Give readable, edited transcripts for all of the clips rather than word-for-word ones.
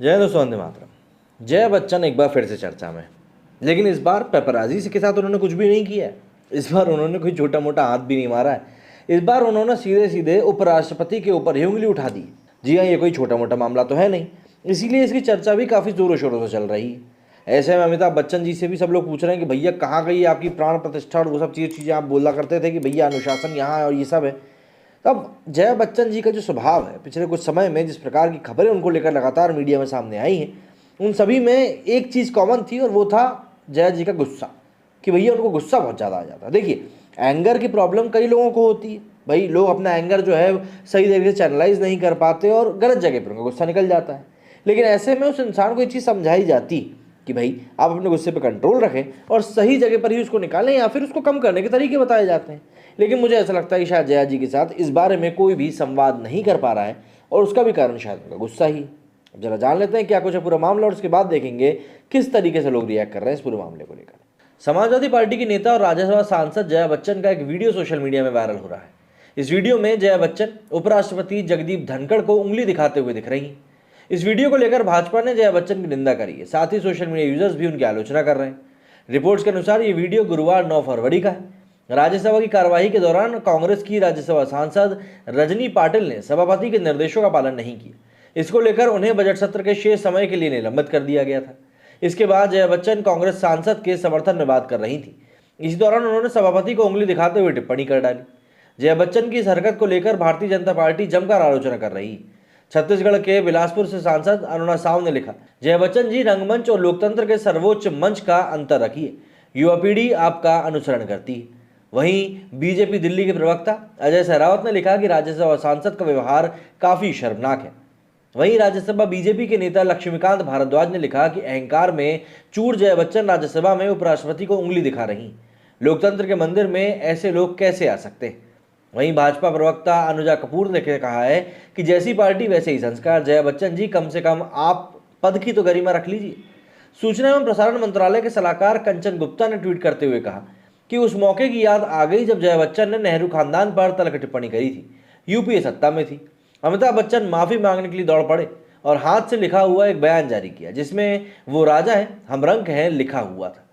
जय दोस्तों, वंदे मातरम। जया बच्चन एक बार फिर से चर्चा में, लेकिन इस बार पेपराजी के साथ उन्होंने कुछ भी नहीं किया है। इस बार उन्होंने कोई छोटा मोटा हाथ भी नहीं मारा है। इस बार उन्होंने सीधे सीधे उपराष्ट्रपति के ऊपर ही उंगली उठा दी। जी हाँ, ये कोई छोटा मोटा मामला तो है नहीं, इसीलिए इसकी चर्चा भी काफ़ी ज़ोरों शोरों से चल रही है। ऐसे में अमिताभ बच्चन जी से भी सब लोग पूछ रहे हैं कि भैया कहाँ गई आपकी प्राण प्रतिष्ठा और वो सब चीज़ें आप बोला करते थे कि भैया अनुशासन यहाँ है और ये सब है। तब जया बच्चन जी का जो स्वभाव है, पिछले कुछ समय में जिस प्रकार की खबरें उनको लेकर लगातार मीडिया में सामने आई हैं, उन सभी में एक चीज़ कॉमन थी और वो था जया जी का गुस्सा, कि भैया उनको गुस्सा बहुत ज़्यादा आ जाता है। देखिए, एंगर की प्रॉब्लम कई लोगों को होती है भाई, लोग अपना एंगर जो है सही तरीके से चैनलाइज नहीं कर पाते और गलत जगह पर उनका गुस्सा निकल जाता है। लेकिन ऐसे में उस इंसान को ये चीज़ समझाई जाती कि भाई आप अपने गुस्से पर कंट्रोल रखें और सही जगह पर ही उसको निकालें, या फिर उसको कम करने के तरीके बताए जाते हैं। लेकिन मुझे ऐसा लगता है कि शायद जया जी के साथ इस बारे में कोई भी संवाद नहीं कर पा रहा है और उसका भी कारण शायद उनका गुस्सा ही। अब जरा जान लेते हैं क्या कुछ है पूरा मामला और उसके बाद देखेंगे किस तरीके से लोग रिएक्ट कर रहे हैं इस पूरे मामले को लेकर। समाजवादी पार्टी की नेता और राज्यसभा सांसद जया बच्चन का एक वीडियो सोशल मीडिया में वायरल हो रहा है। इस वीडियो में जया बच्चन उपराष्ट्रपति जगदीप धनखड़ को उंगली दिखाते हुए दिख रही हैं। इस वीडियो को लेकर भाजपा ने जया बच्चन की निंदा करी है, साथ ही सोशल मीडिया यूजर्स भी उनकी आलोचना कर रहे हैं। रिपोर्ट्स के अनुसार ये वीडियो गुरुवार 9 फरवरी का है। राज्यसभा की कार्यवाही के दौरान कांग्रेस की राज्यसभा सांसद रजनी पाटिल ने सभापति के निर्देशों का पालन नहीं किया। इसको लेकर उन्हें बजट सत्र के शेष समय के लिए निलंबित कर दिया गया था। इसके बाद जया बच्चन कांग्रेस सांसद के समर्थन में बात कर रही थी। इसी दौरान उन्होंने सभापति को उंगली दिखाते हुए टिप्पणी कर डाली। जया बच्चन की इस हरकत को लेकर भारतीय जनता पार्टी जमकर आलोचना कर रही है। छत्तीसगढ़ के बिलासपुर से सांसद अरुणा साव ने लिखा, जया बच्चन जी रंगमंच और लोकतंत्र के सर्वोच्च मंच का अंतर रखिए, युवा पीढ़ी आपका अनुसरण करती है। वहीं बीजेपी दिल्ली के प्रवक्ता अजय सहरावत ने लिखा कि राज्यसभा सांसद का व्यवहार काफी शर्मनाक है। वहीं राज्यसभा बीजेपी के नेता लक्ष्मीकांत भारद्वाज ने लिखा कि अहंकार में चूर जया बच्चन राज्यसभा में उपराष्ट्रपति को उंगली दिखा रही। लोकतंत्र के मंदिर में ऐसे लोग कैसे आ सकते हैं। वहीं भाजपा प्रवक्ता अनुजा कपूर ने कहा है कि जैसी पार्टी वैसे ही संस्कार। जया बच्चन जी कम से कम आप पद की तो गरिमा रख लीजिए। सूचना एवं प्रसारण मंत्रालय के सलाहकार कंचन गुप्ता ने ट्वीट करते हुए कहा कि उस मौके की याद आ गई जब जया बच्चन ने नेहरू खानदान पर तल्ख टिप्पणी करी थी। यूपीए सत्ता में थी। अमिताभ बच्चन माफी मांगने के लिए दौड़ पड़े और हाथ से लिखा हुआ एक बयान जारी किया जिसमें वो राजा है हम रंक हैं लिखा हुआ था।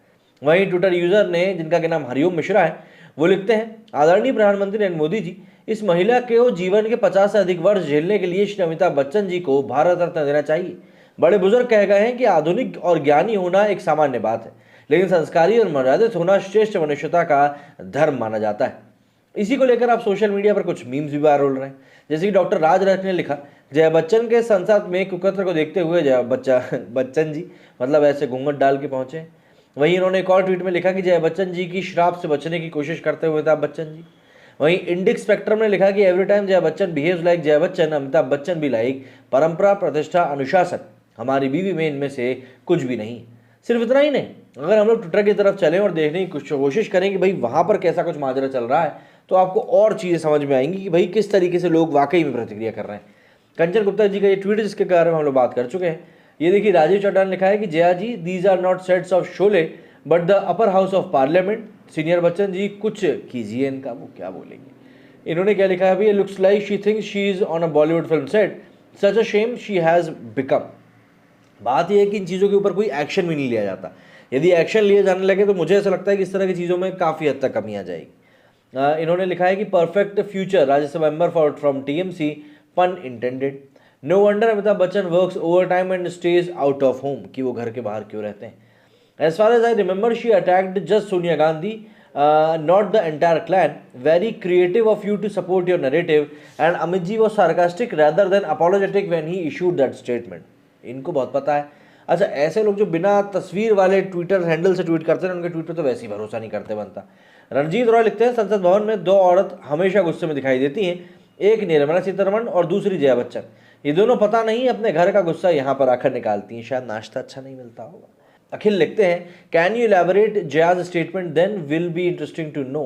वहीं ट्विटर यूजर ने, जिनका के नाम हरिओम मिश्रा है, वो लिखते हैं, आदरणीय प्रधानमंत्री नरेंद्र मोदी जी, इस महिला को जीवन के 50 से अधिक वर्ष झेलने के लिए श्री अमिताभ बच्चन जी को भारत रत्न देना चाहिए। बड़े बुजुर्ग कह गए हैं कि आधुनिक और ज्ञानी होना एक सामान्य बात है, लेकिन संस्कारी और मर्यादित होना श्रेष्ठ मनुष्यता का धर्म माना जाता है। इसी को लेकर आप सोशल मीडिया पर कुछ मीम्स भी वायरल हो रहे हैं, जैसे कि डॉक्टर राज रथ ने लिखा, जया बच्चन के संसद में कुकत्र को देखते हुए जया बच्चन जी मतलब ऐसे घूंघट डाल के पहुंचे। वहीं इन्होंने एक और ट्वीट में लिखा कि जया बच्चन जी की श्राप से बचने की कोशिश करते हुए अमिताभ बच्चन जी। वहीं इंडिक स्पेक्ट्रम ने लिखा कि every time Jaya Bachchan behaves like Jaya Bachchan, Amitabh Bachchan भी लाइक परंपरा, प्रतिष्ठा, अनुशासन, हमारी बीवी में इनमें से कुछ भी नहीं। सिर्फ इतना ही नहीं, अगर हम लोग ट्विटर की तरफ चलें और देखने की कोशिश करें कि भाई वहाँ पर कैसा कुछ माजरा चल रहा है, तो आपको और चीज़ें समझ में आएंगी कि भाई किस तरीके से लोग वाकई में प्रतिक्रिया कर रहे हैं। कंचन गुप्ता जी का ये ट्वीट जिसके बारे में हम लोग बात कर चुके हैं, ये देखिए, राजीव चड्डा ने लिखा है कि Jaya ji, these are not sets of Sholay but the upper house of parliament. Senior Bachchan ji कुछ कीजिए इनका। वो क्या बोलेंगे। इन्होंने क्या लिखा है अभी, looks like she thinks she is on a Bollywood film set, such a shame she has become. बात यह है कि इन चीज़ों के ऊपर कोई एक्शन भी नहीं लिया जाता। यदि एक्शन लिए जाने लगे तो मुझे ऐसा लगता है कि इस तरह की चीज़ों में काफ़ी हद तक कमी आ जाएगी। इन्होंने लिखा है कि perfect future Rajya Sabha member for from TMC, pun intended. No wonder Amitabh Bachchan works overtime and stays out of home, कि वो घर के बाहर क्यों रहते हैं। As far as I remember, she attacked just Sonia Gandhi, not the entire clan. Very creative of you to support your narrative. And Amit ji was sarcastic rather than apologetic when he issued that statement. इनको बहुत पता है। अच्छा, ऐसे लोग जो बिना तस्वीर वाले ट्विटर हैंडल से ट्वीट करते हैं, उनके ट्वीट पे तो वैसे ही भरोसा नहीं करते बनता। रणजीत रॉय लिखते हैं, संसद भवन में दो औरत हमेशा गुस्से में दिखाई देती हैं, एक निर्मला सीतारमण और दूसरी जया बच्चन। ये दोनों पता नहीं अपने घर का गुस्सा यहाँ पर आकर निकालती हैं, शायद नाश्ता अच्छा नहीं मिलता होगा। अखिल लिखते हैं, can you elaborate Jaya's statement, then will be interesting to know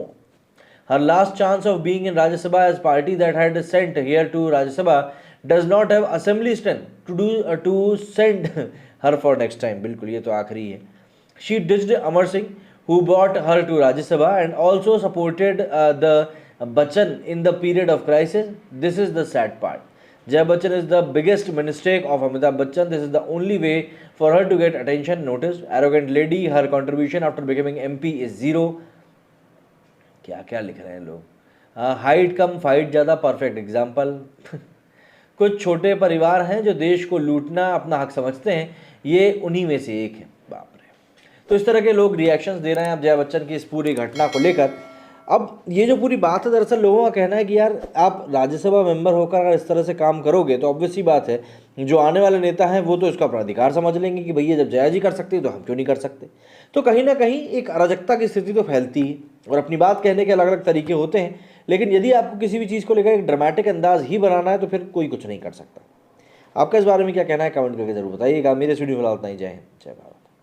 her last chance of being in Rajya Sabha as party that had sent here to Rajya Sabha does not have assembly strength to send her for next time. बिल्कुल, ये तो आखिरी है। शी डिच्ड Amar Singh who brought her to Rajya Sabha and also supported the Bachchan in the period of crisis. This is the sad part. Jaya Bachchan is the biggest mistake of Amitabh Bachchan. This is the only way for her to get attention noticed. Arrogant lady, her contribution after becoming MP is zero. क्या क्या लिख रहे हैं लोग। Height कम fight ज़्यादा, perfect example. कुछ छोटे परिवार हैं जो देश को लूटना अपना हक समझते हैं, ये उन्हीं में से एक है। बाप रे। तो इस तरह के लोग रिएक्शंस दे रहे हैं अब जया बच्चन की इस पूरी घटना को लेकर। अब ये जो पूरी बात है, दरअसल लोगों का कहना है कि यार आप राज्यसभा मेंबर होकर अगर इस तरह से काम करोगे तो ऑब्वियस सी बात है जो आने वाले नेता हैं वो तो इसका अपना अधिकार समझ लेंगे कि भैया जब जया जी कर सकते हैं तो हम क्यों नहीं कर सकते। तो कहीं ना कहीं एक अराजकता की स्थिति तो फैलती है और अपनी बात कहने के अलग अलग तरीके होते हैं, लेकिन यदि आपको किसी भी चीज़ को लेकर एक ड्रामेटिक अंदाज ही बनाना है तो फिर कोई कुछ नहीं कर सकता। आपका इस बारे में क्या कहना है कमेंट करके जरूर बताइएगा। मेरे स्टूडियो फिलहाल इतना ही। जय हिंद, जय भारत।